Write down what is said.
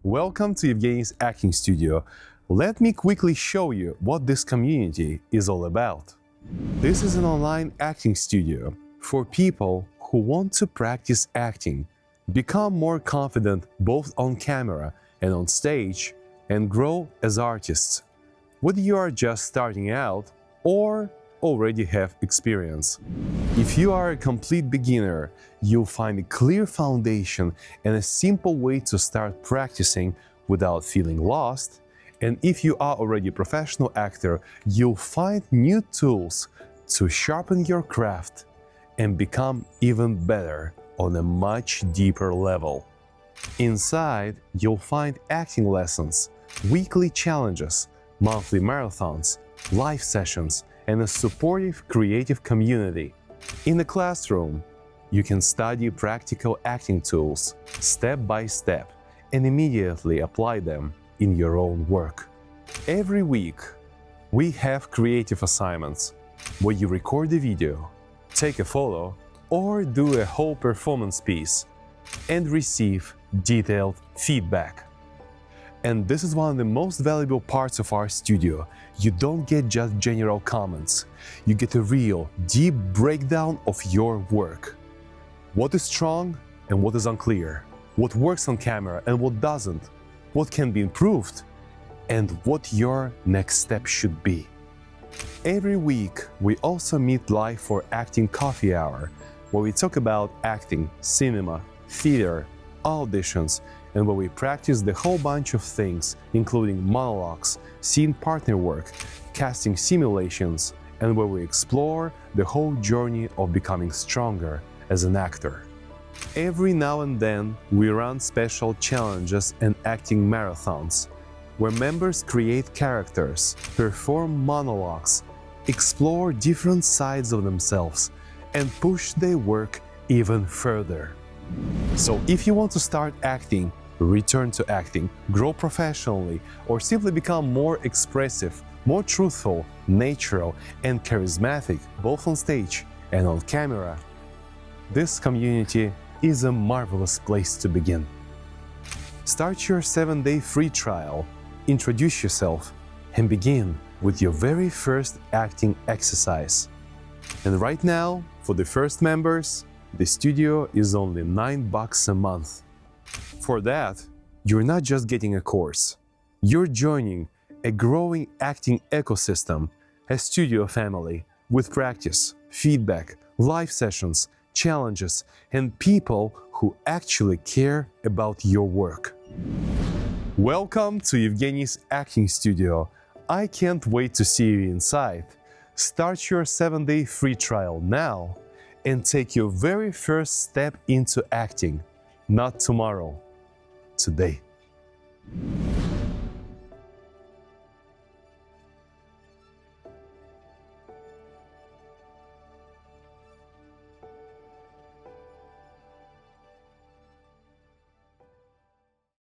Welcome to Evgeny's acting studio. Let me quickly show you what this community is all about. This is an online acting studio for people who want to practice acting, become more confident both on camera and on stage, and grow as artists. Whether you are just starting out or already have experience. If you are a complete beginner, you'll find a clear foundation and a simple way to start practicing without feeling lost. And if you are already a professional actor, you'll find new tools to sharpen your craft and become even better on a much deeper level. Inside, you'll find acting lessons, weekly challenges, monthly marathons, live sessions, and a supportive creative community. In the classroom, you can study practical acting tools step by step and immediately apply them in your own work. Every week, we have creative assignments where you record a video, take a photo, or do a whole performance piece and receive detailed feedback. And this is one of the most valuable parts of our studio. You don't get just general comments. You get a real, deep breakdown of your work. What is strong and what is unclear. What works on camera and what doesn't. What can be improved and what your next step should be. Every week, we also meet live for Acting Coffee Hour, where we talk about acting, cinema, theater, auditions, and where we practice the whole bunch of things, including monologues, scene partner work, casting simulations, and where we explore the whole journey of becoming stronger as an actor. Every now and then, we run special challenges and acting marathons, where members create characters, perform monologues, explore different sides of themselves, and push their work even further. So if you want to start acting, return to acting, grow professionally, or simply become more expressive, more truthful, natural, and charismatic, both on stage and on camera, this community is a marvelous place to begin. Start your 7-day free trial, introduce yourself, and begin with your very first acting exercise. And right now, for the first members, the studio is only $9 a month. For that, you're not just getting a course. You're joining a growing acting ecosystem, a studio family with practice, feedback, live sessions, challenges, and people who actually care about your work. Welcome to Evgeny's acting studio. I can't wait to see you inside. Start your 7-day free trial now and take your very first step into acting. Not tomorrow, today.